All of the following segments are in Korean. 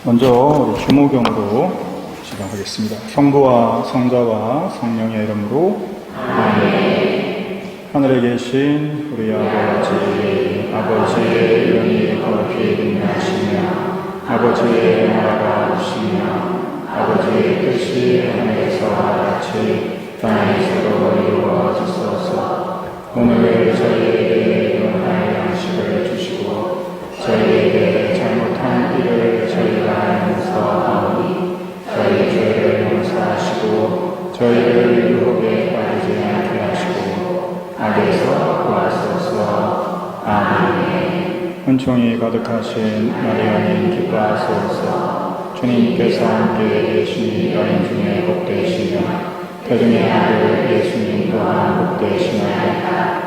먼저 우리 주무경으로 시작하겠습니다. 성부와 성자와 성령의 이름으로 아멘. 하늘에 계신 우리 아버지의 이름이 거룩히 빛나시며 아버지의 나라가 오시며 아버지의 뜻이 하늘에서 같이 땅에서도 이루어지소서. 오늘 저희에게 일용할 양식을 주시고 저희에게 잘못한 일을 저희가 용서하오니 저희 죄를 용서하시고 저희를 유혹에 빠지지 않게 하시고 악에서 구하소서. 아멘. 은총이 가득하신 마리아님 기뻐하소서. 주님께서 함께 계시니 여인 중에 복되시며 태중의 아들 예수님 또한 복되시나이다.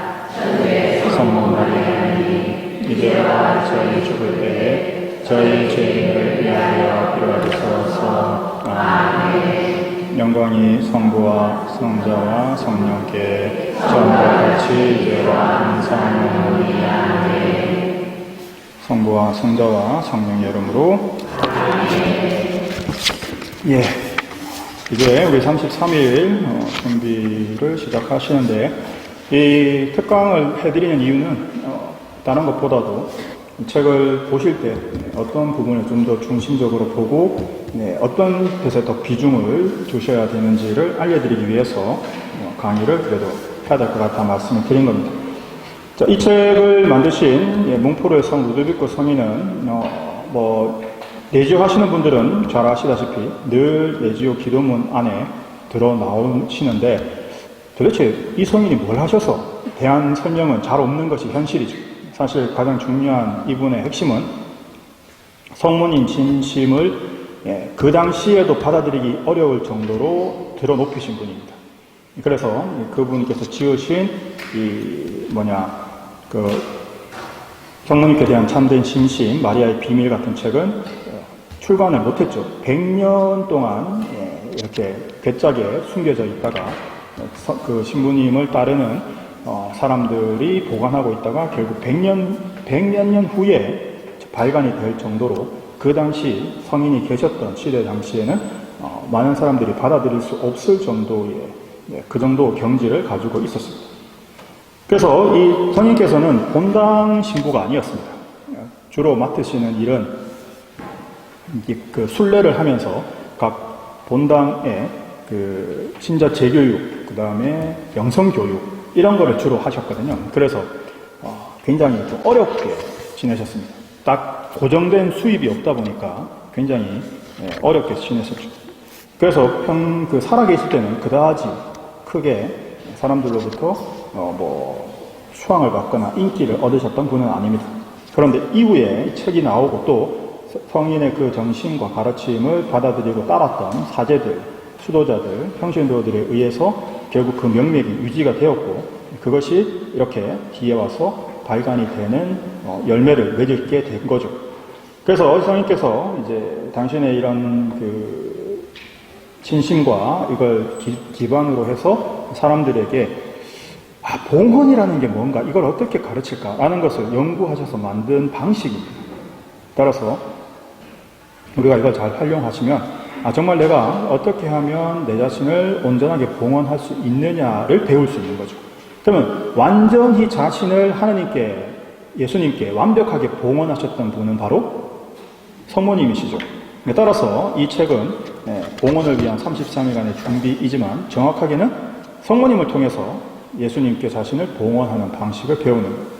성모 마리아님 이제와 저희 죽을 때에 저희 죄인을 위하여 빌어주소서. 아멘. 영광이 성부와 성자와 성령께 전과 같이 이제와 항상 영원히. 아멘. 성부와 성자와 성령의 이름으로. 예, 이제 우리 33일 준비를 시작하시는데 이 특강을 해드리는 이유는 다른 것보다도 이 책을 보실 때 어떤 부분을 좀 더 중심적으로 보고 어떤 것에 더 비중을 주셔야 되는지를 알려드리기 위해서 강의를 그래도 해야 될 것 같아 말씀을 드린 겁니다. 자, 이 책을 만드신 몽포르의 성 루드비코 성인은 내지오 하시는 분들은 잘 아시다시피 늘 내지오 기도문 안에 들어 나오시는데 도대체 이 성인이 뭘 하셔서 대한 설명은 잘 없는 것이 현실이죠. 사실 가장 중요한 이분의 핵심은 성모님 진심을 그 당시에도 받아들이기 어려울 정도로 들어 높이신 분입니다. 그래서 그분께서 지으신 성모님께 대한 참된 진심, 마리아의 비밀 같은 책은 출간을 못했죠. 100년 동안 이렇게 괴짝에 숨겨져 있다가 그 신부님을 따르는 사람들이 보관하고 있다가 결국 100몇 년 후에 발간이 될 정도로 그 당시 성인이 계셨던 시대 당시에는 많은 사람들이 받아들일 수 없을 정도의 그 정도 경지를 가지고 있었습니다. 그래서 이 성인께서는 본당 신부가 아니었습니다. 주로 맡으시는 일은 그 순례를 하면서 각 본당의 그 신자 재교육, 그 다음에 영성교육 이런 거를 주로 하셨거든요. 그래서 굉장히 좀 어렵게 지내셨습니다. 딱 고정된 수입이 없다 보니까 굉장히 어렵게 지내셨죠. 그래서 살아계실 때는 그다지 크게 사람들로부터 수상을 받거나 인기를 얻으셨던 분은 아닙니다. 그런데 이후에 책이 나오고 또 성인의 그 정신과 가르침을 받아들이고 따랐던 사제들, 수도자들, 평신도들에 의해서 결국 그 명맥이 유지가 되었고 그것이 이렇게 뒤에 와서 발간이 되는 열매를 맺게 된 거죠. 그래서 성인께서 이제 당신의 이런 그 진심과 이걸 기반으로 해서 사람들에게 봉헌이라는 게 뭔가, 이걸 어떻게 가르칠까라는 것을 연구하셔서 만든 방식입니다. 따라서 우리가 이걸 잘 활용하시면 정말 내가 어떻게 하면 내 자신을 온전하게 봉헌할 수 있느냐를 배울 수 있는 거죠. 그러면 완전히 자신을 하나님께, 예수님께 완벽하게 봉헌하셨던 분은 바로 성모님이시죠. 따라서 이 책은 봉헌을 위한 33일간의 준비이지만 정확하게는 성모님을 통해서 예수님께 자신을 봉헌하는 방식을 배우는 거예요.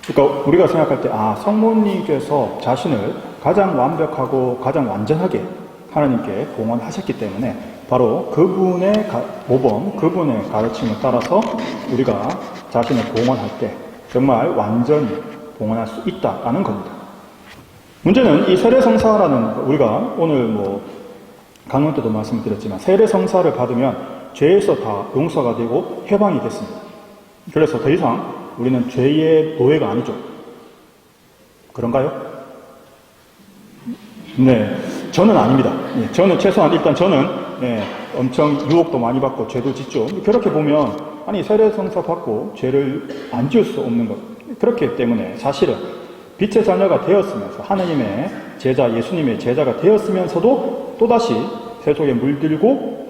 그러니까 우리가 생각할 때 성모님께서 자신을 가장 완벽하고 가장 완전하게 하나님께 봉헌하셨기 때문에 바로 그분의 모범, 그분의 가르침을 따라서 우리가 자신을 봉헌할 때 정말 완전히 봉헌할 수 있다라는 겁니다. 문제는 이 세례성사라는, 우리가 오늘 강론 때도 말씀드렸지만 세례성사를 받으면 죄에서 다 용서가 되고 해방이 됐습니다. 그래서 더 이상 우리는 죄의 노예가 아니죠. 그런가요? 네, 저는 아닙니다. 저는 최소한 일단 저는 엄청 유혹도 많이 받고 죄도 짓죠. 그렇게 보면 세례성사 받고 죄를 안 지을 수 없는 것. 그렇기 때문에 사실은 빛의 자녀가 되었으면서 하나님의 제자, 예수님의 제자가 되었으면서도 또다시 세속에 물들고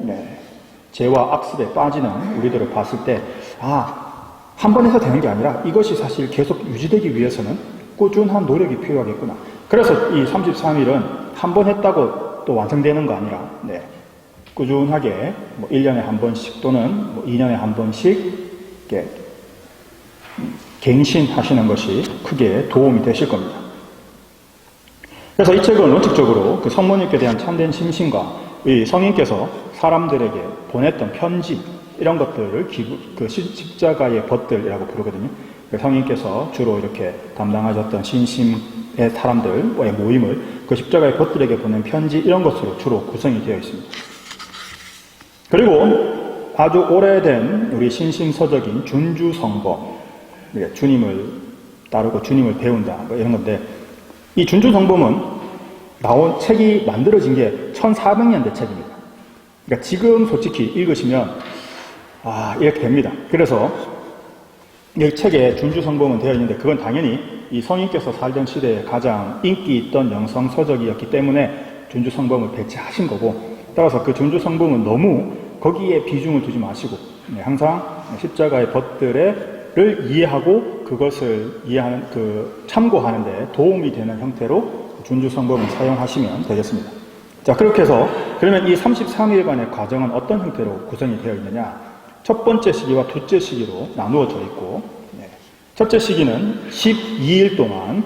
죄와 악습에 빠지는 우리들을 봤을 때 한 번 해서 되는 게 아니라 이것이 사실 계속 유지되기 위해서는 꾸준한 노력이 필요하겠구나. 그래서 이 33일은 한 번 했다고 또 완성되는 거 아니라 꾸준하게 1년에 한 번씩 또는 2년에 한 번씩 갱신하시는 것이 크게 도움이 되실 겁니다. 그래서 이 책은 원칙적으로 그 성모님께 대한 참된 심신과 이 성인께서 사람들에게 보냈던 편지 이런 것들을 그 십자가의 벗들이라고 부르거든요. 성인께서 주로 이렇게 담당하셨던 신심의 사람들과의 모임을 그 십자가의 벗들에게 보낸 편지 이런 것으로 주로 구성이 되어 있습니다. 그리고 아주 오래된 우리 신심서적인 준주성범, 주님을 따르고 주님을 배운다 이런 건데, 이 준주성범은 책이 만들어진 게 1400년대 책입니다. 그러니까 지금 솔직히 읽으시면 이렇게 됩니다. 그래서 이 책에 준주성범은 되어 있는데 그건 당연히 이 성인께서 살던 시대에 가장 인기 있던 영성서적이었기 때문에 준주성범을 배치하신 거고, 따라서 그 준주성범은 너무 거기에 비중을 두지 마시고 항상 십자가의 벗들을 이해하고 그것을 이해하는 참고하는 데 도움이 되는 형태로 준주성범을 사용하시면 되겠습니다. 자, 그렇게 해서 그러면 이 33일간의 과정은 어떤 형태로 구성이 되어 있느냐? 첫 번째 시기와 둘째 시기로 나누어져 있고, 첫째 시기는 12일 동안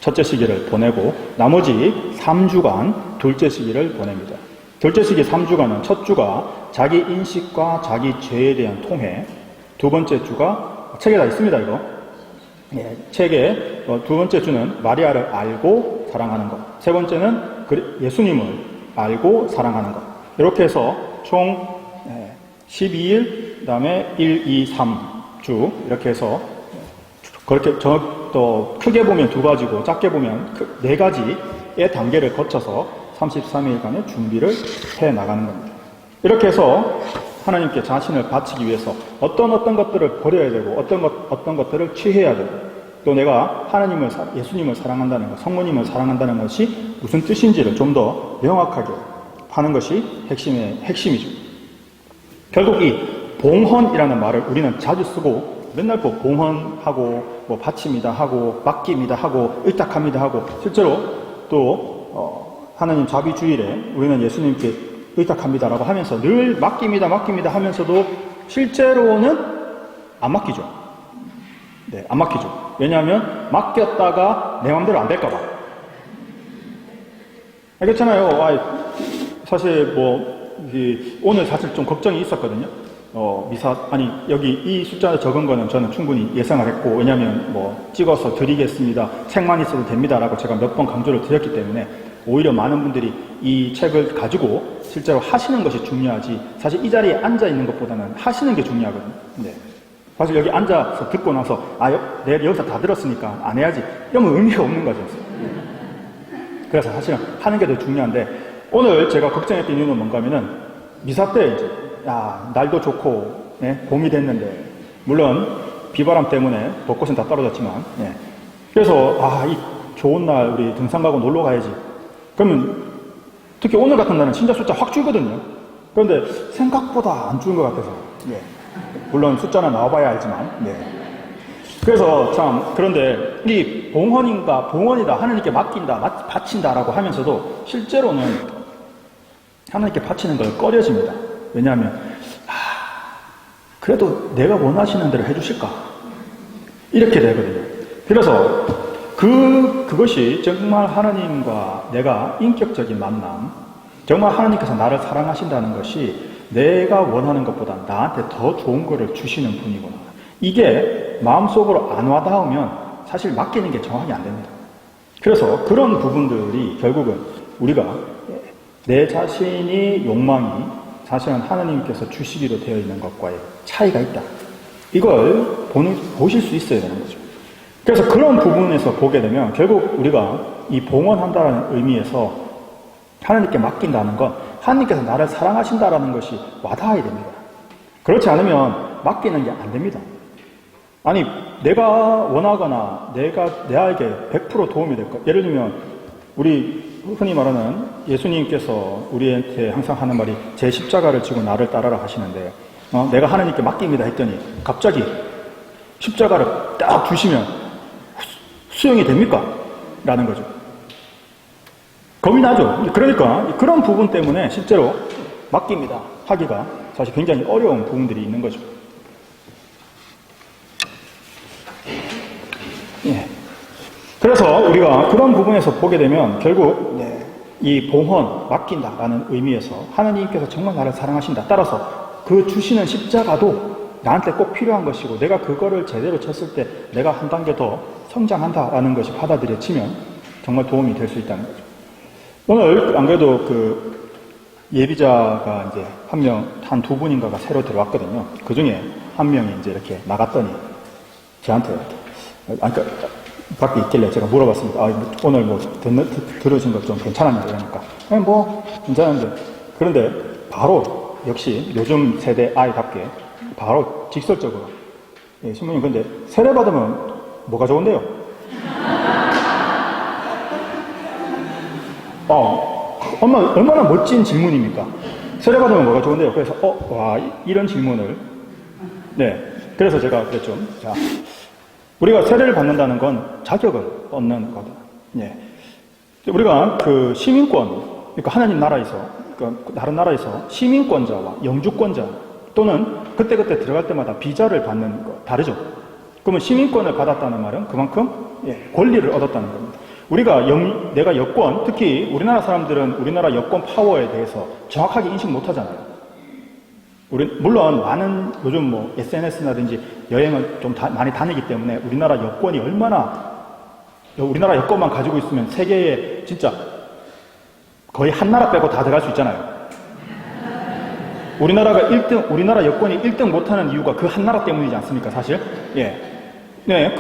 첫째 시기를 보내고 나머지 3주간 둘째 시기를 보냅니다. 둘째 시기 3주간은 첫 주가 자기 인식과 자기 죄에 대한 통회, 두 번째 주가 책에 다 있습니다, 이거. 책에 두 번째 주는 마리아를 알고 사랑하는 것, 세 번째는 예수님을 알고 사랑하는 것. 이렇게 해서 총 12일, 그 다음에 1, 2, 3주 이렇게 해서 그렇게 또 크게 보면 두 가지고 작게 보면 네 가지의 단계를 거쳐서 33일간의 준비를 해 나가는 겁니다. 이렇게 해서 하나님께 자신을 바치기 위해서 어떤 것들을 버려야 되고 어떤 것들을 취해야 되고, 또 내가 예수님을 사랑한다는 것, 성모님을 사랑한다는 것이 무슨 뜻인지를 좀 더 명확하게 하는 것이 핵심이죠. 결국 이 봉헌이라는 말을 우리는 자주 쓰고 맨날 봉헌하고 바칩니다 하고 맡깁니다 하고 의탁합니다 하고, 실제로 또 하나님 자비주일에 우리는 예수님께 의탁합니다라고 하면서 늘 맡깁니다 하면서도 실제로는 안 맡기죠. 안 맡기죠. 왜냐하면 맡겼다가 내 마음대로 안 될까봐. 그렇잖아요. 사실 오늘 사실 좀 걱정이 있었거든요. 여기 이 숫자 적은 거는 저는 충분히 예상을 했고, 왜냐하면 찍어서 드리겠습니다, 책만 있어도 됩니다라고 제가 몇 번 강조를 드렸기 때문에 오히려 많은 분들이 이 책을 가지고 실제로 하시는 것이 중요하지, 사실 이 자리에 앉아 있는 것보다는 하시는 게 중요하거든요. 사실 여기 앉아서 듣고 나서 내가 여기서 다 들었으니까 안 해야지 이러면 의미가 없는 거죠. 그래서 사실은 하는 게 더 중요한데, 오늘 제가 걱정했던 이유는 뭔가 하면은 미사 때 이제 날도 좋고 봄이 됐는데, 물론 비바람 때문에 벚꽃은 다 떨어졌지만 그래서 이 좋은 날 우리 등산 가고 놀러 가야지. 그러면 특히 오늘 같은 날은 진짜 숫자 확 줄거든요. 그런데 생각보다 안 줄은 것 같아서 물론 숫자는 나와봐야 알지만 그래서 그런데 이 봉헌이다, 하나님께 맡긴다, 바친다라고 하면서도 실제로는 하나님께 바치는 걸 꺼려집니다. 왜냐하면 그래도 내가 원하시는 대로 해주실까? 이렇게 되거든요. 그래서 그것이 정말 하나님과 내가 인격적인 만남, 정말 하나님께서 나를 사랑하신다는 것이 내가 원하는 것보다 나한테 더 좋은 거를 주시는 분이구나. 이게 마음속으로 안 와닿으면 사실 맡기는 게 정확히 안 됩니다. 그래서 그런 부분들이 결국은 우리가 내 자신이 욕망이 사실은 하나님께서 주시기로 되어 있는 것과의 차이가 있다. 이걸 보실 수 있어야 되는 거죠. 그래서 그런 부분에서 보게 되면 결국 우리가 이 봉헌한다는 의미에서 하나님께 맡긴다는 건 하나님께서 나를 사랑하신다라는 것이 와닿아야 됩니다. 그렇지 않으면 맡기는 게 안 됩니다. 아니, 내가 원하거나 내에게 100% 도움이 될 것. 예를 들면 우리 흔히 말하는 예수님께서 우리한테 항상 하는 말이 제 십자가를 지고 나를 따르라 하시는데 내가 하나님께 맡깁니다 했더니 갑자기 십자가를 딱 주시면 수용이 됩니까? 라는 거죠. 겁이 나죠. 그러니까 그런 부분 때문에 실제로 맡깁니다 하기가 사실 굉장히 어려운 부분들이 있는 거죠. 예. 그래서 우리가 그런 부분에서 보게 되면 결국 이 봉헌, 맡긴다라는 의미에서 하나님께서 정말 나를 사랑하신다. 따라서 그 주시는 십자가도 나한테 꼭 필요한 것이고 내가 그거를 제대로 쳤을 때 내가 한 단계 더 성장한다라는 것이 받아들여지면 정말 도움이 될 수 있다는 거죠. 오늘 안 그래도 그 예비자가 이제 한 두 분인가가 새로 들어왔거든요. 그 중에 한 명이 이제 이렇게 나갔더니 저한테 밖에 있길래 제가 물어봤습니다. 오늘 뭐 들으신 것 좀 괜찮았냐 이러니까 뭐 괜찮은데 그런데 바로 역시 요즘 세대 아이답게 바로 직설적으로 신부님 근데 세례 받으면 뭐가 좋은데요? 얼마나 멋진 질문입니까? 세례 받으면 뭐가 좋은데요? 그래서 이런 질문을 그래서 제가 그랬죠. 자, 우리가 세례를 받는다는 건 자격을 얻는 거다. 우리가 그 시민권, 그러니까 하나님 나라에서, 그러니까 다른 나라에서 시민권자와 영주권자 또는 그때그때 들어갈 때마다 비자를 받는 거 다르죠. 그러면 시민권을 받았다는 말은 그만큼 권리를 얻었다는 겁니다. 우리가 내가 여권, 특히 우리나라 사람들은 우리나라 여권 파워에 대해서 정확하게 인식 못 하잖아요. 물론 많은 요즘 뭐 SNS라든지 여행을 좀 많이 다니기 때문에 우리나라 여권이 우리나라 여권만 가지고 있으면 세계에 진짜 거의 한 나라 빼고 다 들어갈 수 있잖아요. 우리나라 여권이 1등 못하는 이유가 그 한 나라 때문이지 않습니까, 사실?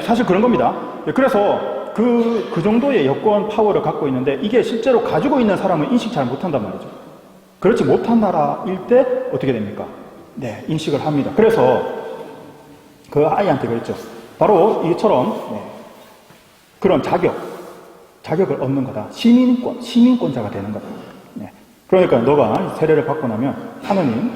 사실 그런 겁니다. 그래서 그 정도의 여권 파워를 갖고 있는데 이게 실제로 가지고 있는 사람은 인식 잘 못한단 말이죠. 그렇지 못한 나라일 때 어떻게 됩니까? 인식을 합니다. 그래서 그 아이한테 그랬죠. 바로 이처럼 그런 자격을 얻는 거다. 시민권자가 되는 거다. 그러니까 너가 세례를 받고 나면 하느님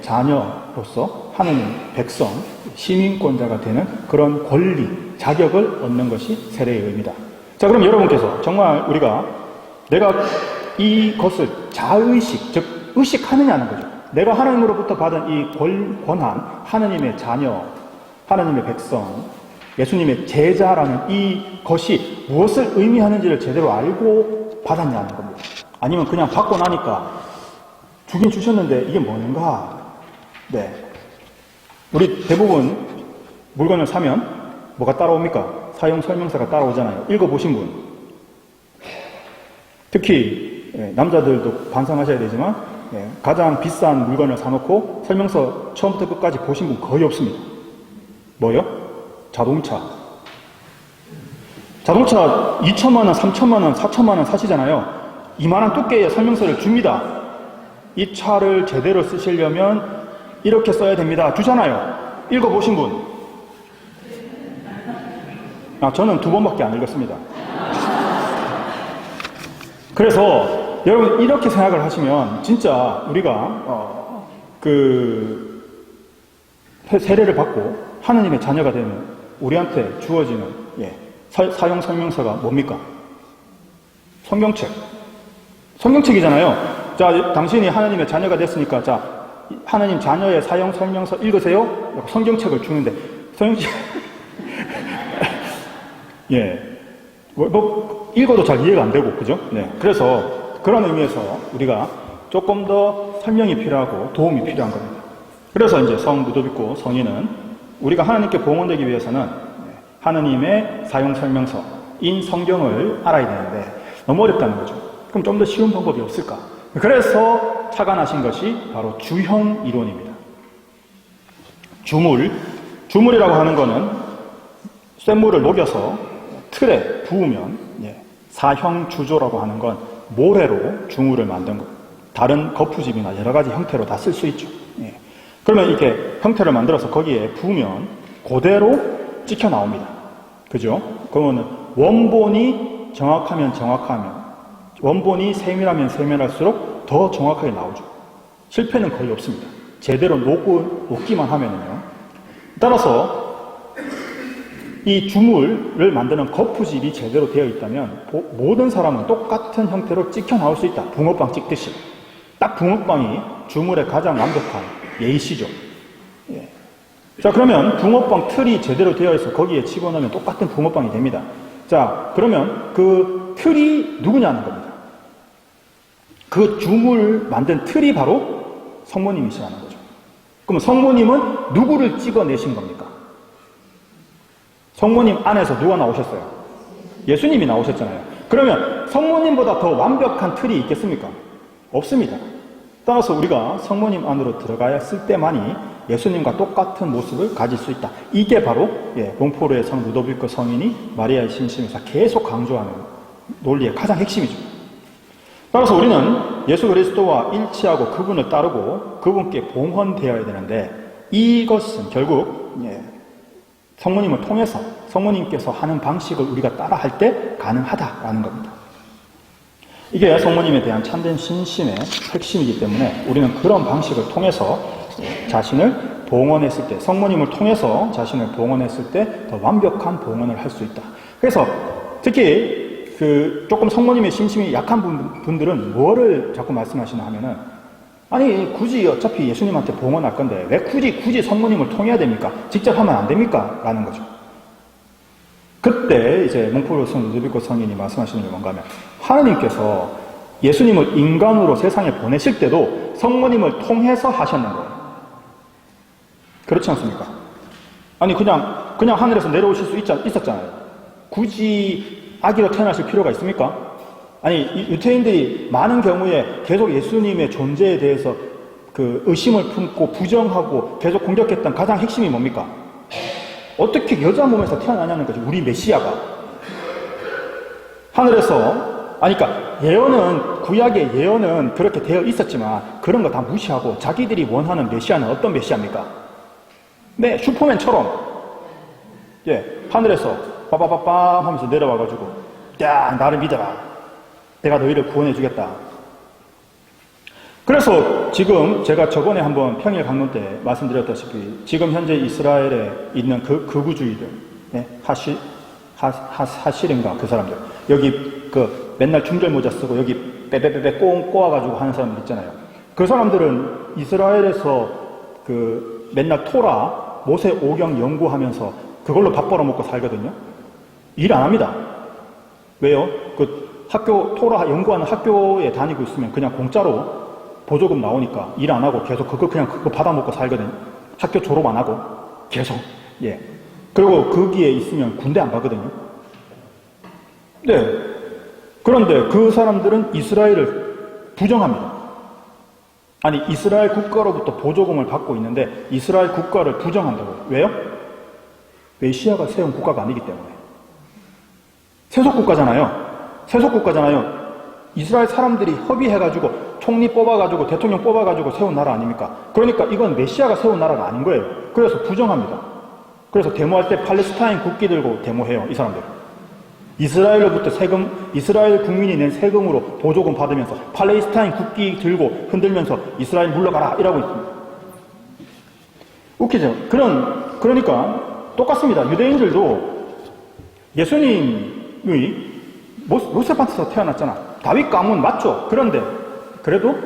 자녀로서 하느님 백성, 시민권자가 되는 그런 권리, 자격을 얻는 것이 세례의 의미다. 자, 그럼 여러분께서 정말 내가 이것을 자의식, 즉 의식하느냐는 거죠. 내가 하나님으로부터 받은 이 권한, 하느님의 자녀, 하나님의 백성, 예수님의 제자라는 이것이 무엇을 의미하는지를 제대로 알고 받았냐는 겁니다. 아니면 그냥 받고 나니까 주긴 주셨는데 이게 뭔가? 우리 대부분 물건을 사면 뭐가 따라옵니까? 사용 설명서가 따라오잖아요. 읽어보신 분. 특히 남자들도 반성하셔야 되지만 가장 비싼 물건을 사놓고 설명서 처음부터 끝까지 보신 분 거의 없습니다. 뭐요? 자동차 2천만 원, 3천만 원, 4천만 원 사시잖아요. 이만한 두께의 설명서를 줍니다. 이 차를 제대로 쓰시려면 이렇게 써야 됩니다. 주잖아요. 읽어보신 분? 저는 2번밖에 안 읽었습니다. 그래서 여러분 이렇게 생각을 하시면 진짜 우리가 세례를 받고 하느님의 자녀가 되면 우리한테 주어지는 사용 설명서가 뭡니까? 성경책이잖아요. 자, 당신이 하나님의 자녀가 됐으니까 자, 하나님 자녀의 사용 설명서 읽으세요. 성경책을 주는데 성경책 뭐 읽어도 잘 이해가 안 되고 그죠? 그래서 그런 의미에서 우리가 조금 더 설명이 필요하고 도움이 필요한 겁니다. 그래서 이제 성 루도비코 성인은 우리가 하나님께 봉헌되기 위해서는 하나님의 사용 설명서인 성경을 알아야 되는데 너무 어렵다는 거죠. 그럼 좀 더 쉬운 방법이 없을까? 그래서 착안하신 것이 바로 주형 이론입니다. 주물이라고 하는 거는 쇳물을 녹여서 틀에 부으면 사형 주조라고 하는 건 모래로 주물을 만든 것. 다른 거푸집이나 여러 가지 형태로 다 쓸 수 있죠. 그러면 이렇게 형태를 만들어서 거기에 부으면 그대로 찍혀 나옵니다. 그죠? 그러면 원본이 정확하면 원본이 세밀하면 세밀할수록 더 정확하게 나오죠. 실패는 거의 없습니다. 제대로 녹기만 하면요. 따라서 이 주물을 만드는 거푸집이 제대로 되어 있다면 모든 사람은 똑같은 형태로 찍혀 나올 수 있다. 붕어빵 찍듯이. 딱 붕어빵이 주물의 가장 완벽한 예시죠. 예. 자, 그러면 붕어빵 틀이 제대로 되어 있어 거기에 집어넣으면 똑같은 붕어빵이 됩니다. 자, 그러면 그 틀이 누구냐는 겁니다. 그 주물 만든 틀이 바로 성모님이시라는 거죠. 그럼 성모님은 누구를 찍어내신 겁니까? 성모님 안에서 누가 나오셨어요? 예수님이 나오셨잖아요. 그러면 성모님보다 더 완벽한 틀이 있겠습니까? 없습니다. 따라서 우리가 성모님 안으로 들어갔을 때만이 예수님과 똑같은 모습을 가질 수 있다. 이게 바로 롱포르의 성 루도비코 성인이 마리아의 신심에서 계속 강조하는 논리의 가장 핵심이죠. 따라서 우리는 예수 그리스도와 일치하고 그분을 따르고 그분께 봉헌되어야 되는데 이것은 결국 성모님을 통해서 성모님께서 하는 방식을 우리가 따라할 때 가능하다라는 겁니다. 이게 성모님에 대한 참된 신심의 핵심이기 때문에 우리는 그런 방식을 통해서 자신을 봉헌했을 때, 성모님을 통해서 자신을 봉헌했을 때 더 완벽한 봉헌을 할 수 있다. 그래서 특히 조금 성모님의 신심이 약한 분들은 뭐를 자꾸 말씀하시나 하면은 아니 굳이 어차피 예수님한테 봉헌할 건데 왜 굳이 성모님을 통해야 됩니까? 직접 하면 안 됩니까? 라는 거죠. 그때 이제 몽포르 성 루도비코 성인이 말씀하시는 게 뭔가 하면 하느님께서 예수님을 인간으로 세상에 보내실 때도 성모님을 통해서 하셨는 거예요. 그렇지 않습니까? 아니 그냥 하늘에서 내려오실 수 있었잖아요. 굳이 아기로 태어나실 필요가 있습니까? 아니 유태인들이 많은 경우에 계속 예수님의 존재에 대해서 그 의심을 품고 부정하고 계속 공격했던 가장 핵심이 뭡니까? 어떻게 여자 몸에서 태어나냐는 거죠. 우리 메시아가 하늘에서 그러니까 예언은 구약의 예언은 그렇게 되어 있었지만 그런 거 다 무시하고 자기들이 원하는 메시아는 어떤 메시아입니까? 네, 슈퍼맨처럼 하늘에서 빠바바밤 하면서 내려와가지고 야 나를 믿어라 내가 너희를 구원해주겠다. 그래서 지금 제가 저번에 한번 평일 강론 때 말씀드렸다시피 지금 현재 이스라엘에 있는 그 극우주의들 하실인가 그 사람들 여기 맨날 중절 모자 쓰고 여기 빼빼빼빼 꼬아가지고 하는 사람들 있잖아요. 그 사람들은 이스라엘에서 맨날 토라 모세 오경 연구하면서 그걸로 밥 벌어먹고 살거든요. 일 안 합니다. 왜요? 토라 연구하는 학교에 다니고 있으면 그냥 공짜로 보조금 나오니까 일 안 하고 계속 그거 받아먹고 살거든요. 학교 졸업 안 하고 계속. 그리고 거기에 있으면 군대 안 가거든요. 네. 그런데 그 사람들은 이스라엘을 부정합니다. 아니 이스라엘 국가로부터 보조금을 받고 있는데 이스라엘 국가를 부정한다고요. 왜요? 메시아가 세운 국가가 아니기 때문에. 세속국가잖아요. 이스라엘 사람들이 협의해가지고 총리 뽑아가지고 대통령 뽑아가지고 세운 나라 아닙니까? 그러니까 이건 메시아가 세운 나라가 아닌 거예요. 그래서 부정합니다. 그래서 데모할 때 팔레스타인 국기 들고 데모해요. 이 사람들. 이스라엘로부터 이스라엘 국민이 낸 세금으로 보조금 받으면서 팔레스타인 국기 들고 흔들면서 이스라엘 물러가라 이라고 있습니다. 웃기죠? 그러니까 똑같습니다. 유대인들도 예수님이 요셉한테서 태어났잖아. 다윗 가문 맞죠? 그런데 그래도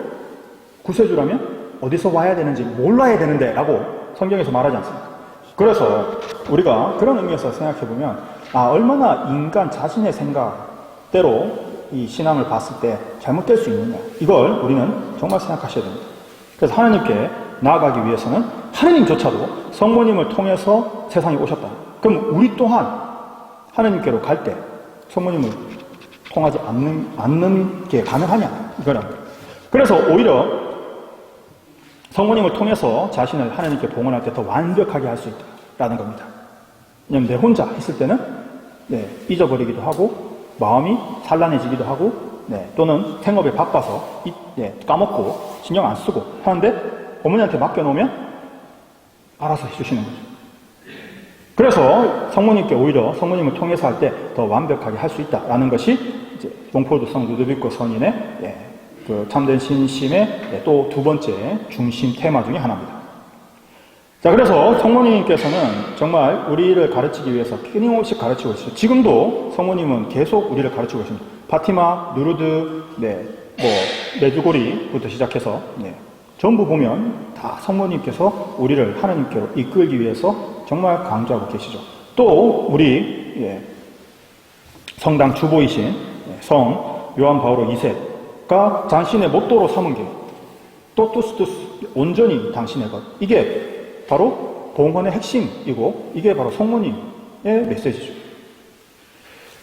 구세주라면 어디서 와야 되는지 몰라야 되는데 라고 성경에서 말하지 않습니까? 그래서 우리가 그런 의미에서 생각해보면 얼마나 인간 자신의 생각대로 이 신앙을 봤을 때 잘못될 수 있느냐 이걸 우리는 정말 생각하셔야 됩니다. 그래서 하나님께 나아가기 위해서는 하나님조차도 성모님을 통해서 세상에 오셨다. 그럼 우리 또한 하나님께로 갈 때 성모님을 통하지 않는 게 가능하냐 이거는. 그래서 오히려 성모님을 통해서 자신을 하나님께 봉헌할 때 더 완벽하게 할 수 있다라는 겁니다. 왜냐면 내 혼자 했을 때는 잊어버리기도 하고 마음이 산란해지기도 하고 또는 생업에 바빠서 까먹고 신경 안 쓰고 하는데 어머니한테 맡겨놓으면 알아서 해주시는 거죠. 그래서 성모님께 오히려 성모님을 통해서 할 때 더 완벽하게 할 수 있다라는 것이 이제 몽포르드 성 루드비코 선인의 그 참된 신심의 또 두 번째 중심 테마 중에 하나입니다. 자, 그래서 성모님께서는 정말 우리를 가르치기 위해서 끊임없이 가르치고 있어요. 지금도 성모님은 계속 우리를 가르치고 있습니다. 파티마, 누르드, 메주고리부터 시작해서, 전부 보면 다 성모님께서 우리를 하나님께로 이끌기 위해서 정말 강조하고 계시죠. 또, 우리, 성당 주보이신 성 요한 바오로 2세가 당신의 모토로 삼은 게, 토투스, 온전히 당신의 것. 이게 바로 봉헌의 핵심이고 이게 바로 성모님의 메시지죠.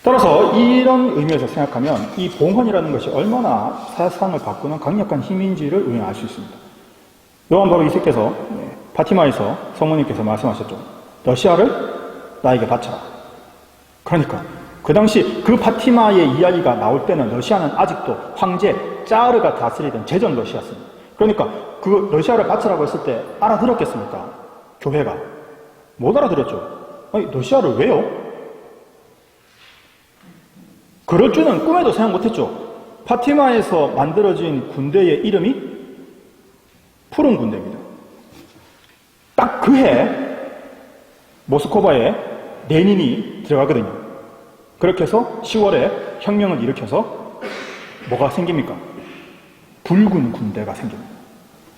따라서 이런 의미에서 생각하면 이 봉헌이라는 것이 얼마나 세상을 바꾸는 강력한 힘인지를 우리는 알 수 있습니다. 요한 바로 2세께서 파티마에서 성모님께서 말씀하셨죠. 러시아를 나에게 바쳐라. 그러니까 그 당시 그 파티마의 이야기가 나올 때는 러시아는 아직도 황제 짜르가 다스리던 제전 러시아였습니다. 그러니까 그 러시아를 바치라고 했을 때 알아들었겠습니까? 교회가. 못 알아들었죠. 아니, 러시아를 왜요? 그럴 줄은 꿈에도 생각 못했죠. 파티마에서 만들어진 군대의 이름이 푸른 군대입니다. 딱 그 해 모스크바에 레닌이 들어가거든요. 그렇게 해서 10월에 혁명을 일으켜서 뭐가 생깁니까? 붉은 군대가 생깁니다.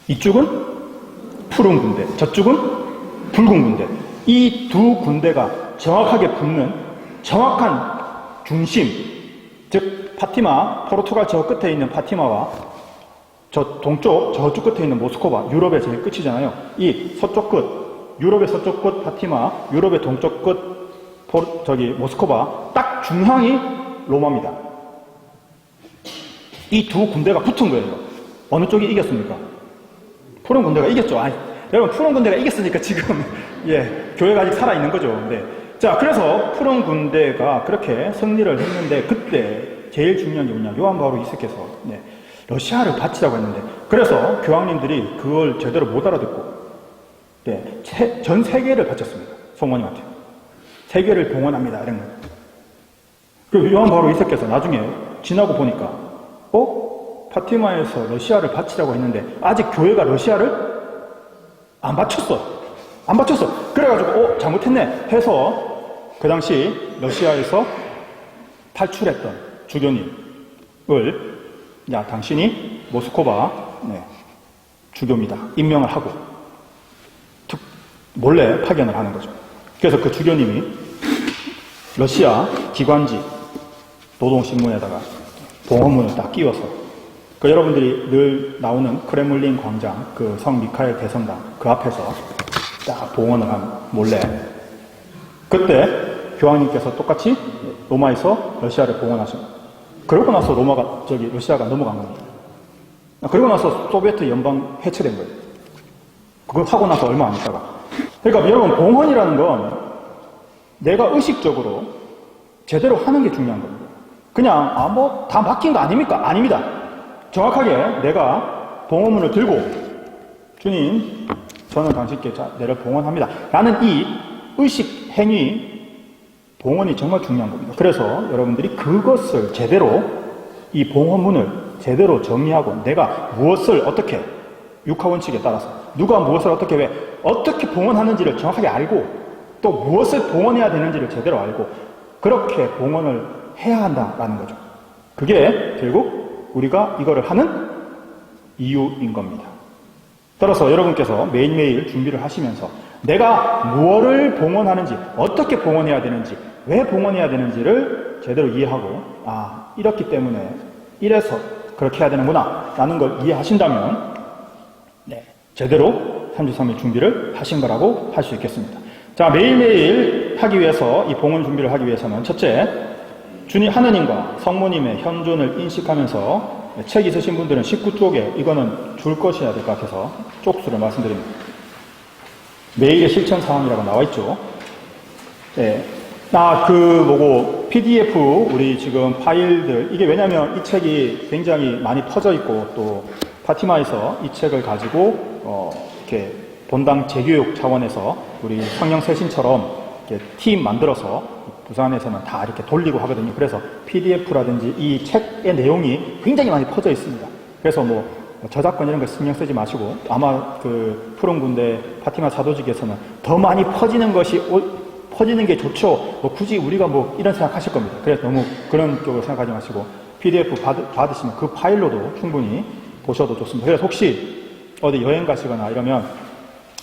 이쪽은 푸른 군대, 저쪽은 붉은 군대. 이 두 군대가 정확하게 붙는 정확한 중심, 즉 파티마, 포르투갈 저 끝에 있는 파티마와 저 동쪽, 저쪽 끝에 있는 모스크바, 유럽의 제일 끝이잖아요. 이 서쪽 끝, 유럽의 서쪽 끝 파티마, 유럽의 동쪽 끝 모스크바, 딱 중앙이 로마입니다. 이 두 군대가 붙은 거예요. 어느 쪽이 이겼습니까? 푸른 군대가 이겼죠. 아니, 여러분, 푸른 군대가 이겼으니까 지금, 교회가 아직 살아있는 거죠. 네. 자, 그래서 푸른 군대가 그렇게 승리를 했는데, 그때 제일 중요한 게 뭐냐. 요한 바오로 2세께서, 러시아를 바치라고 했는데, 그래서 교황님들이 그걸 제대로 못 알아듣고, 전 세계를 바쳤습니다. 성모님한테. 세계를 봉헌합니다. 이런 거. 그리고 요한 바오로 2세께서 나중에 지나고 보니까, 파티마에서 러시아를 바치라고 했는데, 아직 교회가 러시아를 안 바쳤어. 안 바쳤어. 그래가지고, 잘못했네. 해서, 그 당시 러시아에서 탈출했던 주교님을, 야, 당신이 모스크바, 주교입니다. 임명을 하고, 몰래 파견을 하는 거죠. 그래서 그 주교님이 러시아 기관지 노동신문에다가 봉헌문을 딱 끼워서, 여러분들이 늘 나오는 크레물린 광장, 그 성 미카엘 대성당, 그 앞에서 딱 봉헌을 한 몰래. 그때 교황님께서 똑같이 로마에서 러시아를 봉헌하십니다. 그러고 나서 러시아가 넘어간 겁니다. 그러고 나서 소비에트 연방 해체된 거예요. 그걸 하고 나서 얼마 안 있다가. 그러니까 여러분, 봉헌이라는 건 내가 의식적으로 제대로 하는 게 중요한 겁니다. 그냥, 다 맡긴 거 아닙니까? 아닙니다. 정확하게 내가 봉헌문을 들고, 주님, 저는 당신께 내를 봉헌합니다. 라는 이 의식 행위, 봉헌이 정말 중요한 겁니다. 그래서 여러분들이 그것을 제대로, 이 봉헌문을 제대로 정리하고, 내가 무엇을 어떻게, 육하원칙에 따라서, 누가 무엇을 어떻게 봉헌하는지를 정확하게 알고, 또 무엇을 봉헌해야 되는지를 제대로 알고, 그렇게 봉헌을 해야 한다라는 거죠. 그게 결국 우리가 이거를 하는 이유인 겁니다. 따라서 여러분께서 매일매일 준비를 하시면서 내가 무엇을 봉헌하는지, 어떻게 봉헌해야 되는지, 왜 봉헌해야 되는지를 제대로 이해하고, 이렇기 때문에 이래서 그렇게 해야 되는구나 라는 걸 이해하신다면 제대로 33일 준비를 하신 거라고 할 수 있겠습니다. 자, 매일매일 하기 위해서, 이 봉헌 준비를 하기 위해서는 첫째, 주님 하느님과 성모님의 현존을 인식하면서, 책 있으신 분들은 19쪽에 이거는 줄 것이어야 될 것 같아서 쪽수를 말씀드립니다. 매일의 실천 사항이라고 나와 있죠. PDF 우리 지금 파일들, 이게 왜냐면 이 책이 굉장히 많이 퍼져 있고, 또 파티마에서 이 책을 가지고 이렇게 본당 재교육 차원에서 우리 성령 세신처럼 이렇게 팀 만들어서 부산에서는 다 이렇게 돌리고 하거든요. 그래서 PDF라든지 이 책의 내용이 굉장히 많이 퍼져 있습니다. 그래서 뭐 저작권 이런 거 신경 쓰지 마시고 아마 그 푸른 군대 파티마 사도직에서는 더 많이 퍼지는 게 좋죠. 뭐 굳이 우리가 뭐 이런 생각하실 겁니다. 그래서 너무 그런 쪽으로 생각하지 마시고 PDF 받으시면 그 파일로도 충분히 보셔도 좋습니다. 그래서 혹시 어디 여행 가시거나 이러면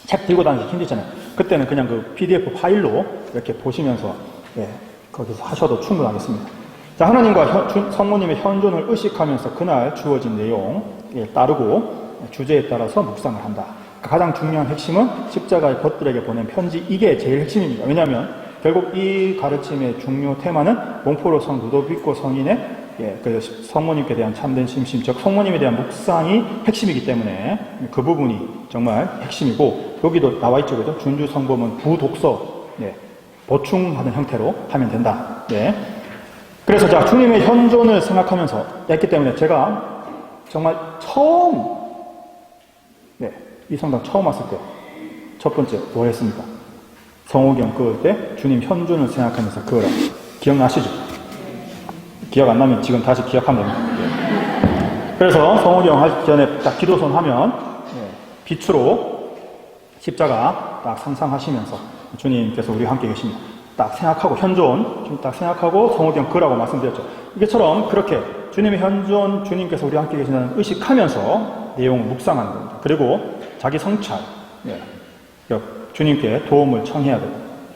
책 들고 다니기 힘들잖아요. 그때는 그냥 그 PDF 파일로 이렇게 보시면서 거기서 하셔도 충분하겠습니다. 자, 하나님과 성모님의 현존을 의식하면서 그날 주어진 내용에 따르고 주제에 따라서 묵상을 한다. 가장 중요한 핵심은 십자가의 벗들에게 보낸 편지, 이게 제일 핵심입니다. 왜냐하면 결국 이 가르침의 중요 테마는 몽포로 성 루도비코 성인의 그 성모님께 대한 참된 심심, 즉 성모님에 대한 묵상이 핵심이기 때문에 그 부분이 정말 핵심이고, 여기도 나와 있죠. 그죠? 준주 성범은 부독서, 보충하는 형태로 하면 된다. 그래서 자, 주님의 현존을 생각하면서 했기 때문에 제가 정말 처음, 이 성당 처음 왔을 때 첫 번째 뭐 했습니까? 성호경 그을 때 주님 현존을 생각하면서 그으라. 기억나시죠? 기억 안 나면 지금 다시 기억하면 됩니다. 그래서 성호경 하기 전에 딱 기도선 하면 빛으로 십자가 딱 상상하시면서 주님께서 우리와 함께 계십니다. 딱 생각하고 현존 딱 생각하고 성호경 그라고 말씀드렸죠. 이게처럼 그렇게 주님의 현존, 주님께서 우리와 함께 계신다는 의식하면서 내용을 묵상하는 겁니다. 그리고 자기 성찰, 주님께 도움을 청해야 되고,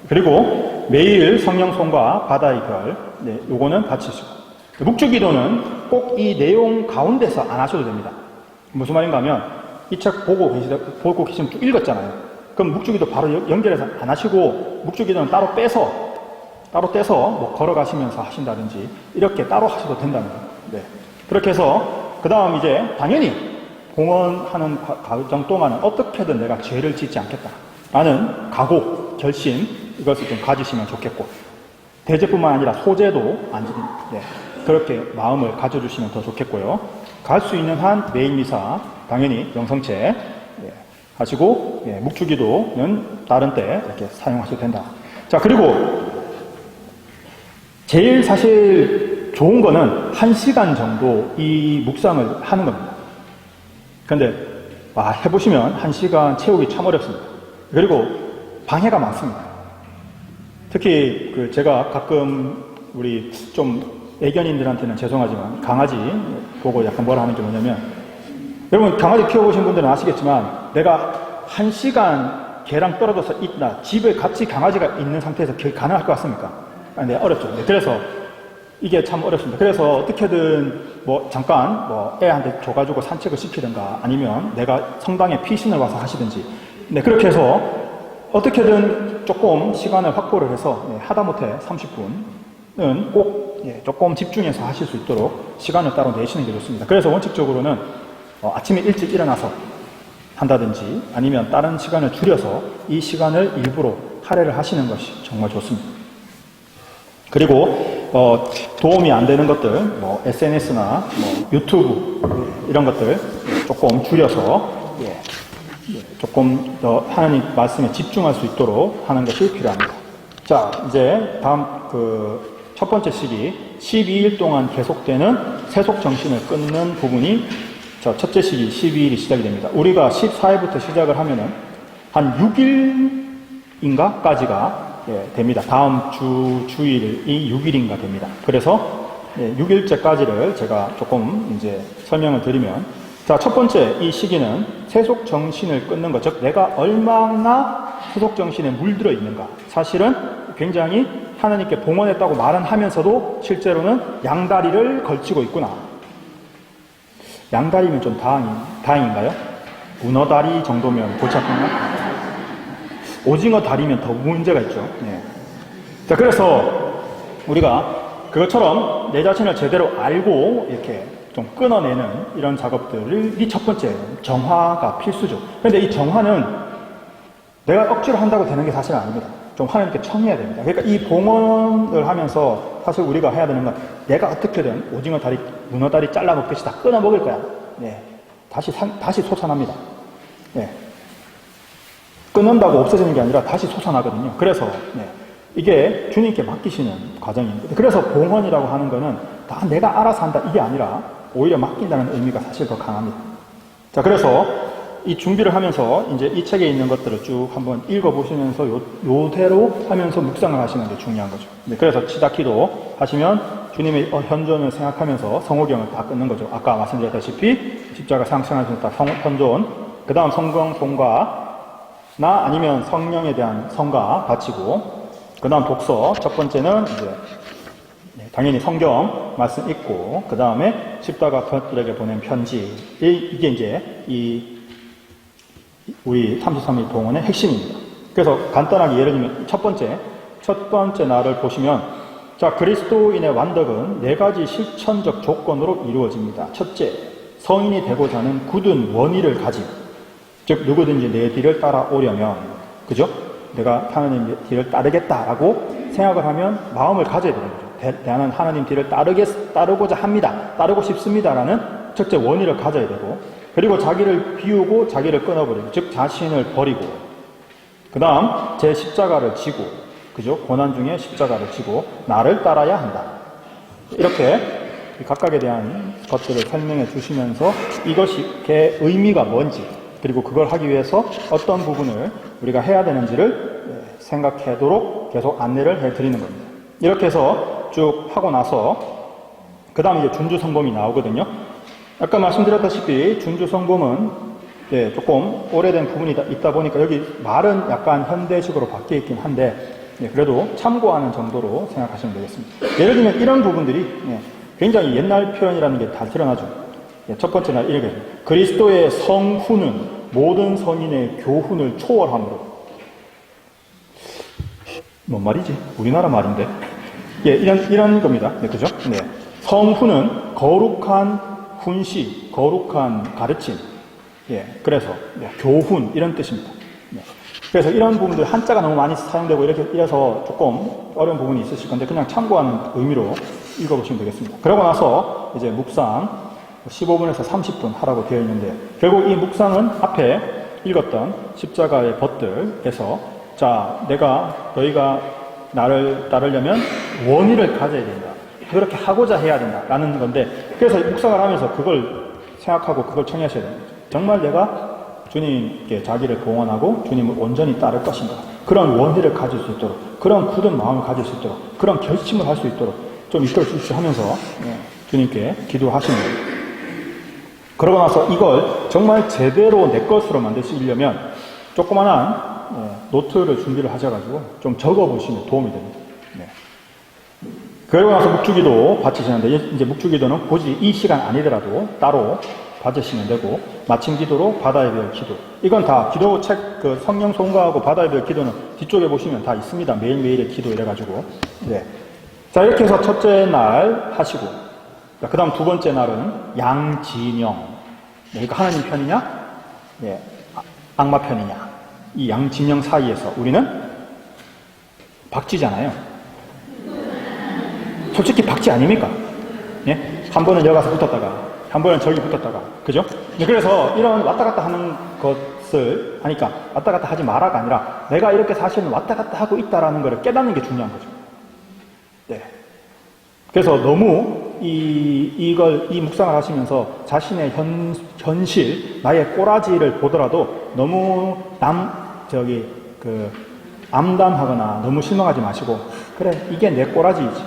그리고 매일 성령송과 바다의 별, 요거는 바치시고, 묵주기도는 꼭 이 내용 가운데서 안 하셔도 됩니다. 무슨 말인가 하면 이 책 보고 계시면 쭉 읽었잖아요. 그럼 묵주기도 바로 연결해서 안 하시고 묵주기도는 따로 떼서 뭐 걸어가시면서 하신다든지 이렇게 따로 하셔도 된답니다. 그렇게 해서 그 다음 이제 당연히 봉헌하는 과정 동안은 어떻게든 내가 죄를 짓지 않겠다 라는 각오, 결심, 이것을 좀 가지시면 좋겠고, 대제뿐만 아니라 소제도 그렇게 마음을 가져주시면 더 좋겠고요. 갈 수 있는 한 매일 미사 당연히 영성체 하시고, 묵주기도는 다른 때 이렇게 사용하셔도 된다. 자, 그리고 제일 사실 좋은 거는 1시간 정도 이 묵상을 하는 겁니다. 근데 해보시면 1시간 채우기 참 어렵습니다. 그리고 방해가 많습니다. 특히 제가 가끔 우리 좀 애견인들한테는 죄송하지만 강아지 보고 약간 뭐라 하는 게 뭐냐면, 여러분 강아지 키워보신 분들은 아시겠지만 내가 1시간 걔랑 떨어져서 있다, 집에 같이 강아지가 있는 상태에서 그게 가능할 것 같습니까? 어렵죠. 그래서 이게 참 어렵습니다. 그래서 어떻게든 잠깐 애한테 줘가지고 산책을 시키든가 아니면 내가 성당에 피신을 와서 하시든지, 그렇게 해서 어떻게든 조금 시간을 확보를 해서 하다못해 30분은 꼭 조금 집중해서 하실 수 있도록 시간을 따로 내시는 게 좋습니다. 그래서 원칙적으로는 아침에 일찍 일어나서 한다든지 아니면 다른 시간을 줄여서 이 시간을 일부러 할애를 하시는 것이 정말 좋습니다. 그리고 도움이 안 되는 것들, SNS나 유튜브 이런 것들 조금 줄여서 조금 더 하나님 말씀에 집중할 수 있도록 하는 것이 필요합니다. 자, 이제 다음 첫 번째 시기, 12일 동안 계속되는 세속 정신을 끊는 부분이 첫째 시기 12일이 시작이 됩니다. 우리가 14일부터 시작을 하면은 한 6일인가까지가 됩니다. 다음 주일이 6일인가 됩니다. 그래서 6일째까지를 제가 조금 이제 설명을 드리면, 자, 첫 번째 이 시기는 세속 정신을 끊는 것, 즉 내가 얼마나 세속 정신에 물들어 있는가. 사실은 굉장히 하나님께 봉헌했다고 말은 하면서도 실제로는 양다리를 걸치고 있구나. 양다리면 좀 다행인가요? 문어다리 정도면 괜찮구나. 오징어 다리면 더 문제가 있죠. 자, 그래서 우리가 그것처럼 내 자신을 제대로 알고 이렇게 좀 끊어내는 이런 작업들이 첫 번째, 정화가 필수죠. 그런데 이 정화는 내가 억지로 한다고 되는 게 사실은 아닙니다. 좀 하나님께 청해야 됩니다. 그러니까 이 봉헌을 하면서 사실 우리가 해야 되는 건 내가 어떻게든 오징어 다리, 문어 다리 잘라 먹듯이 다 끊어 먹을 거야. 다시 솟아납니다. 끊는다고 없어지는 게 아니라 다시 솟아나거든요. 그래서 이게 주님께 맡기시는 과정입니다. 그래서 봉헌이라고 하는 거는 다 내가 알아서 한다 이게 아니라 오히려 맡긴다는 의미가 사실 더 강합니다. 자, 그래서 이 준비를 하면서 이제 이 책에 있는 것들을 쭉 한번 읽어보시면서 요대로 하면서 묵상을 하시는 게 중요한 거죠. 그래서 치닫기도 하시면 주님의 현존을 생각하면서 성호경을 다 끊는 거죠. 아까 말씀드렸다시피 십자가 상상하시면 다 현존, 그 다음 성경 송가나 아니면 성령에 대한 성가 바치고, 그 다음 독서, 첫 번째는 이제 당연히 성경 말씀 읽고, 그 다음에 십자가 겉들에게 보낸 편지, 이게 이제 우리 33일 봉헌의 핵심입니다. 그래서 간단하게 예를 들면 첫 번째 날을 보시면, 자, 그리스도인의 완덕은 4가지 실천적 조건으로 이루어집니다. 첫째, 성인이 되고자 하는 굳은 원의를 가짐. 즉, 누구든지 내 뒤를 따라오려면, 그죠? 내가 하나님 뒤를 따르겠다라고 생각을 하면 마음을 가져야 되는 거죠. 나는 하나님 뒤를 따르고자 합니다. 따르고 싶습니다라는 첫째 원의를 가져야 되고, 그리고 자기를 비우고 자기를 끊어버리고, 즉 자신을 버리고, 그 다음 제 십자가를 지고, 그죠? 고난 중에 십자가를 지고 나를 따라야 한다. 이렇게 각각에 대한 것들을 설명해 주시면서 이것이 의미가 뭔지, 그리고 그걸 하기 위해서 어떤 부분을 우리가 해야 되는지를 생각하도록 계속 안내를 해드리는 겁니다. 이렇게 해서 쭉 하고 나서 그 다음 이제 준주성범이 나오거든요. 아까 말씀드렸다시피 준주성범은 조금 오래된 부분이 있다 보니까 여기 말은 약간 현대식으로 바뀌어 있긴 한데 그래도 참고하는 정도로 생각하시면 되겠습니다. 예를 들면 이런 부분들이 굉장히 옛날 표현이라는 게 다 드러나죠. 첫 번째 날 읽어요. 그리스도의 성훈은 모든 성인의 교훈을 초월함으로. 뭔 말이지? 우리나라 말인데. 이런 겁니다. 그죠? 성훈은 거룩한 훈시, 거룩한 가르침. 그래서 교훈 이런 뜻입니다. 그래서 이런 부분들 한자가 너무 많이 사용되고 이래서 조금 어려운 부분이 있으실 건데 그냥 참고하는 의미로 읽어보시면 되겠습니다. 그러고 나서 이제 묵상 15분에서 30분 하라고 되어 있는데 결국 이 묵상은 앞에 읽었던 십자가의 벗들에서 자, 너희가 나를 따르려면 원의를 가져야 된다. 그렇게 하고자 해야 된다라는 건데 그래서 묵상을 하면서 그걸 생각하고 그걸 청해하셔야 됩니다. 정말 내가 주님께 자기를 봉헌하고 주님을 온전히 따를 것인가. 그런 원의를 가질 수 있도록, 그런 굳은 마음을 가질 수 있도록, 그런 결심을 할 수 있도록 좀 이끌어 주십시오 하면서 주님께 기도하시는 거예요. 그러고 나서 이걸 정말 제대로 내 것으로 만드시려면 조그만한 노트를 준비를 하셔가지고 좀 적어보시면 도움이 됩니다. 그러고 나서 묵주기도 바치시는데 이제 묵주기도는 굳이 이 시간 아니더라도 따로 받으시면 되고 마침 기도로 바다의 별 기도 이건 다 기도 책 그 성령 송가하고 바다의 별 기도는 뒤쪽에 보시면 다 있습니다. 매일매일의 기도 이래가지고 자 이렇게 해서 첫째 날 하시고 그 다음 두 번째 날은 양진영 이거 하나님 편이냐 악마 편이냐 이 양진영 사이에서 우리는 박쥐잖아요. 솔직히 박쥐 아닙니까? 한 번은 여기 가서 붙었다가 한 번은 저기 붙었다가, 그죠? 그래서 이런 왔다 갔다 하는 것을 하니까 왔다 갔다 하지 마라가 아니라 내가 이렇게 사실은 왔다 갔다 하고 있다라는 걸 깨닫는 게 중요한 거죠. 그래서 너무 이 묵상을 하시면서 자신의 현실, 나의 꼬라지를 보더라도 너무 암담하거나 너무 실망하지 마시고 그래, 이게 내 꼬라지이지.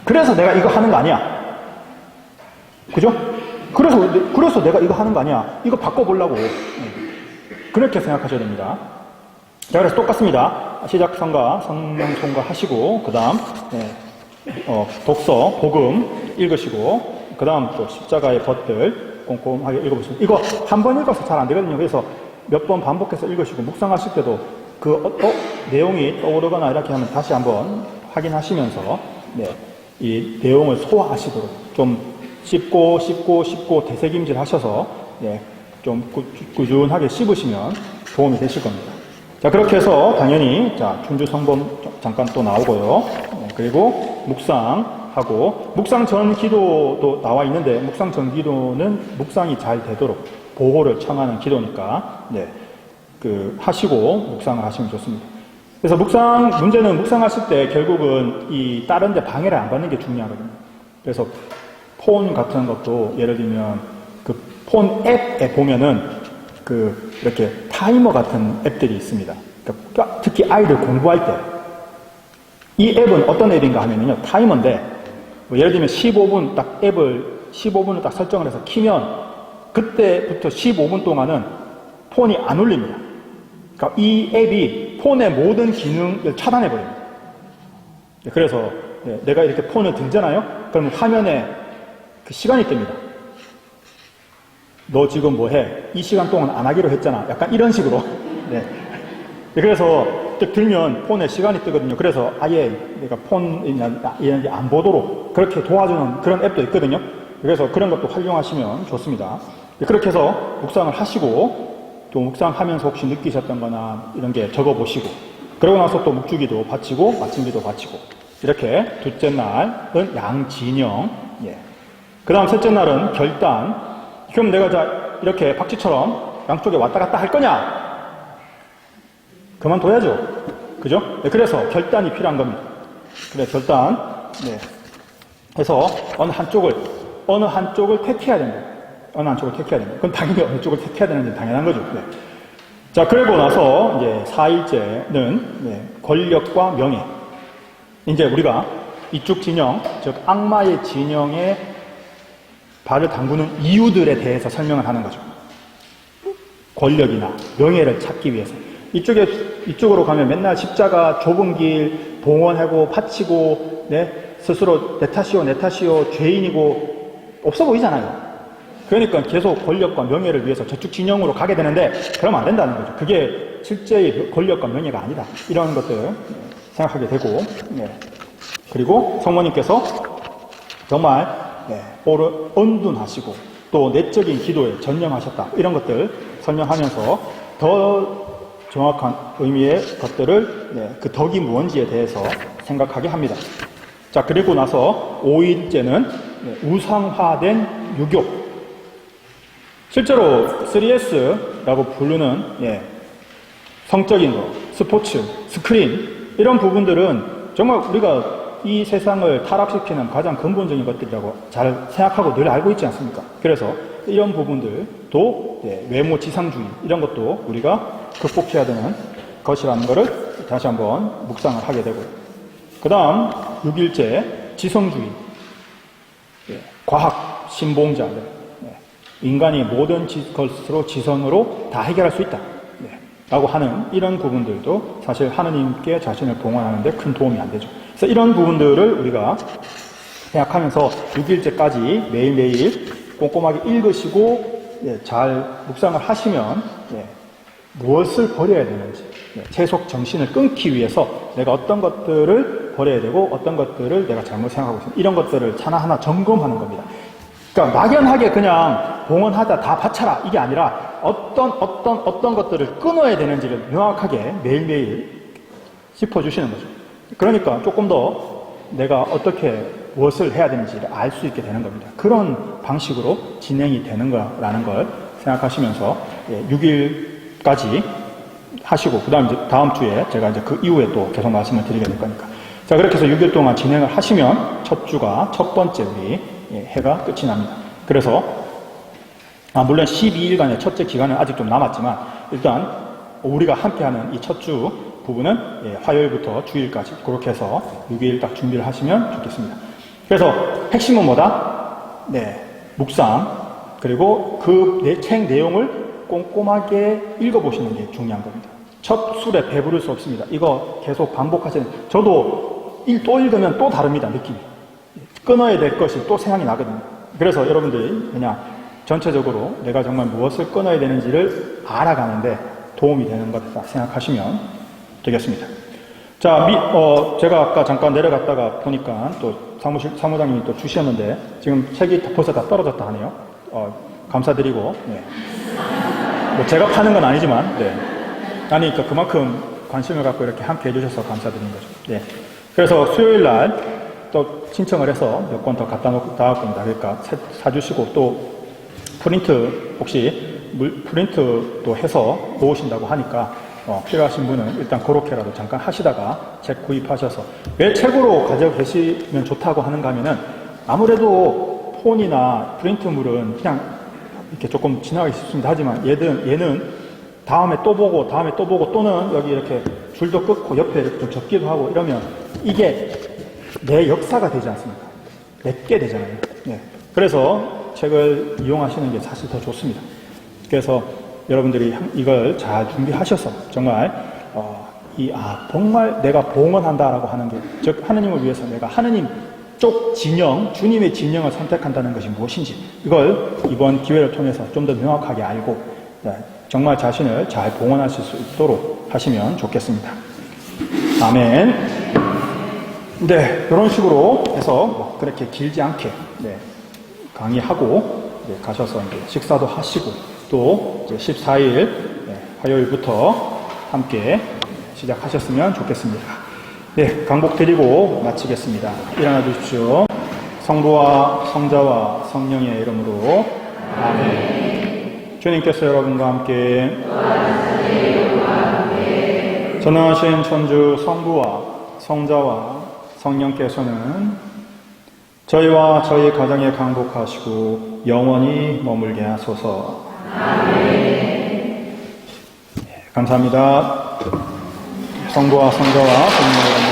그래서 내가 이거 하는 거 아니야. 그죠? 그래서 내가 이거 하는 거 아니야. 이거 바꿔보려고. 그렇게 생각하셔야 됩니다. 자, 그래서 똑같습니다. 시작 성가, 성령 송가 하시고, 그 다음, 독서, 복음 읽으시고, 그 다음 또 십자가의 벗들 꼼꼼하게 읽어보시고, 이거 한 번 읽어서 잘 안 되거든요. 그래서 몇 번 반복해서 읽으시고, 묵상하실 때도 내용이 떠오르거나 이렇게 하면 다시 한번 확인하시면서, 이 내용을 소화하시도록 좀 씹고 되새김질 하셔서 좀 꾸준하게 씹으시면 도움이 되실 겁니다. 자, 그렇게 해서 당연히 준주성범 잠깐 또 나오고요. 그리고 묵상하고 묵상 전 기도도 나와 있는데 묵상 전 기도는 묵상이 잘 되도록 보호를 청하는 기도니까 하시고 묵상을 하시면 좋습니다. 그래서 문제는 묵상하실 때 결국은 이 다른 데 방해를 안 받는 게 중요하거든요. 그래서 폰 같은 것도 예를 들면 그 폰 앱에 보면은 이렇게 타이머 같은 앱들이 있습니다. 그러니까 특히 아이들 공부할 때 이 앱은 어떤 앱인가 하면요. 타이머인데 뭐 예를 들면 15분 딱 앱을 15분을 딱 설정을 해서 키면 그때부터 15분 동안은 폰이 안 울립니다. 그러니까 이 앱이 폰의 모든 기능을 차단해버립니다. 그래서 내가 이렇게 폰을 들잖아요? 그러면 화면에 그 시간이 뜹니다. 너 지금 뭐 해? 이 시간 동안 안 하기로 했잖아. 약간 이런 식으로. 네. 그래서 딱 들면 폰에 시간이 뜨거든요. 그래서 아예 내가 폰이 안 보도록 그렇게 도와주는 그런 앱도 있거든요. 그래서 그런 것도 활용하시면 좋습니다. 그렇게 해서 묵상을 하시고 또 묵상하면서 혹시 느끼셨던 거나 이런 게 적어보시고 그러고 나서 또 묵주기도 바치고 마침기도 바치고 이렇게 둘째 날은 양진영 그 다음 셋째 날은 결단. 그럼 내가 이렇게 박쥐처럼 양쪽에 왔다 갔다 할 거냐? 그만둬야죠. 그죠? 네, 그래서 결단이 필요한 겁니다. 그래, 결단. 네. 해서 어느 한쪽을 택해야 된다. 어느 한쪽을 택해야 된다. 그건 당연히 어느 쪽을 택해야 되는지 당연한 거죠. 네. 자, 그러고 나서 이제 4일째는 권력과 명예. 이제 우리가 이쪽 진영, 즉 악마의 진영에 발을 담그는 이유들에 대해서 설명을 하는 거죠. 권력이나 명예를 찾기 위해서. 이쪽으로 가면 맨날 십자가 좁은 길 봉헌하고 바치고, 스스로 내 탓이요, 죄인이고, 없어 보이잖아요. 그러니까 계속 권력과 명예를 위해서 저쪽 진영으로 가게 되는데, 그러면 안 된다는 거죠. 그게 실제의 권력과 명예가 아니다. 이런 것들 생각하게 되고, 그리고 성모님께서 정말, 온둔하시고, 또 내적인 기도에 전념하셨다. 이런 것들 설명하면서 더 정확한 의미의 것들을 그 덕이 무언지에 대해서 생각하게 합니다. 자, 그리고 나서 5일째는 우상화된 유교. 실제로 3S라고 부르는 성적인 거, 스포츠, 스크린 이런 부분들은 정말 우리가 이 세상을 타락시키는 가장 근본적인 것들이라고 잘 생각하고 늘 알고 있지 않습니까? 그래서 이런 부분들도 외모 지상주의 이런 것도 우리가 극복해야 되는 것이라는 것을 다시 한번 묵상을 하게 되고요. 그 다음 6일째 지성주의, 과학 신봉자들, 인간이 모든 것으로 지성으로 다 해결할 수 있다 라고 하는 이런 부분들도 사실 하느님께 자신을 봉헌하는 데 큰 도움이 안 되죠. 그래서 이런 부분들을 우리가 생각하면서 6일째까지 매일매일 꼼꼼하게 읽으시고 잘 묵상을 하시면 무엇을 버려야 되는지 계속 정신을 끊기 위해서 내가 어떤 것들을 버려야 되고 어떤 것들을 내가 잘못 생각하고 있습니다. 이런 것들을 하나하나 점검하는 겁니다. 그러니까 막연하게 그냥 봉헌하다 다 바쳐라 이게 아니라 어떤 것들을 끊어야 되는지를 명확하게 매일매일 짚어주시는 거죠. 그러니까 조금 더 내가 어떻게 무엇을 해야 되는지를 알 수 있게 되는 겁니다. 그런 방식으로 진행이 되는 거라는 걸 생각하시면서 6일까지 하시고 그 다음 주에 제가 이제 그 이후에 또 계속 말씀을 드리게 될 거니까. 자, 그렇게 해서 6일 동안 진행을 하시면 첫 주가 첫 번째 우리 해가 끝이 납니다. 그래서 물론 12일간의 첫째 기간은 아직 좀 남았지만 일단 우리가 함께하는 이 첫 주 부분은 화요일부터 주일까지 그렇게 해서 6일 딱 준비를 하시면 좋겠습니다. 그래서 핵심은 뭐다? 묵상 그리고 그 책 내용을 꼼꼼하게 읽어보시는 게 중요한 겁니다. 첫 술에 배부를 수 없습니다. 이거 계속 반복하시는 저도 또 읽으면 또 다릅니다. 느낌이. 끊어야 될 것이 또 생각이 나거든요. 그래서 여러분들이 그냥 전체적으로 내가 정말 무엇을 끊어야 되는지를 알아가는데 도움이 되는 것이다 생각하시면 되겠습니다. 자, 제가 아까 잠깐 내려갔다가 보니까 또 사무장님이 또 주셨는데 지금 책이 벌써 다 떨어졌다 하네요. 감사드리고, 뭐 제가 파는 건 아니지만, 아니, 그러니까 그만큼 관심을 갖고 이렇게 함께 해주셔서 감사드리는 거죠. 그래서 수요일 날 또 신청을 해서 몇 권 더 갖다 놓고 나왔습니다. 그러니까 사주시고 또 프린트 혹시 프린트도 해서 모으신다고 하니까 필요하신 분은 일단 그렇게라도 잠깐 하시다가 책 구입하셔서 왜 책으로 가지고 계시면 좋다고 하는가 하면은 아무래도 폰이나 프린트물은 그냥 이렇게 조금 지나가기 쉽습니다. 하지만 얘는 다음에 또 보고 또는 여기 이렇게 줄도 끊고 옆에 이렇게 좀 접기도 하고 이러면 이게 내 역사가 되지 않습니까? 내게 되잖아요. 네. 그래서 책을 이용하시는 게 사실 더 좋습니다. 그래서 여러분들이 이걸 잘 준비하셔서 정말 정말 내가 봉헌한다라고 하는 게, 즉 하느님을 위해서 내가 하느님 쪽 진영, 주님의 진영을 선택한다는 것이 무엇인지 이걸 이번 기회를 통해서 좀 더 명확하게 알고 정말 자신을 잘 봉헌하실 수 있도록 하시면 좋겠습니다. 아멘. 네, 이런 식으로 해서 그렇게 길지 않게 강의하고 가셔서 이제 식사도 하시고 또 이제 14일 화요일부터 함께 시작하셨으면 좋겠습니다. 네, 강복 드리고 마치겠습니다. 일어나 주십시오. 성부와 성자와 성령의 이름으로 아멘. 주님께서 여러분과 함께 전능하신 천주 성부와 성자와 성령께서는 저희와 저희 가정에 강복하시고 영원히 머물게 하소서. 아멘. 감사합니다. 성부와 성자와 성령의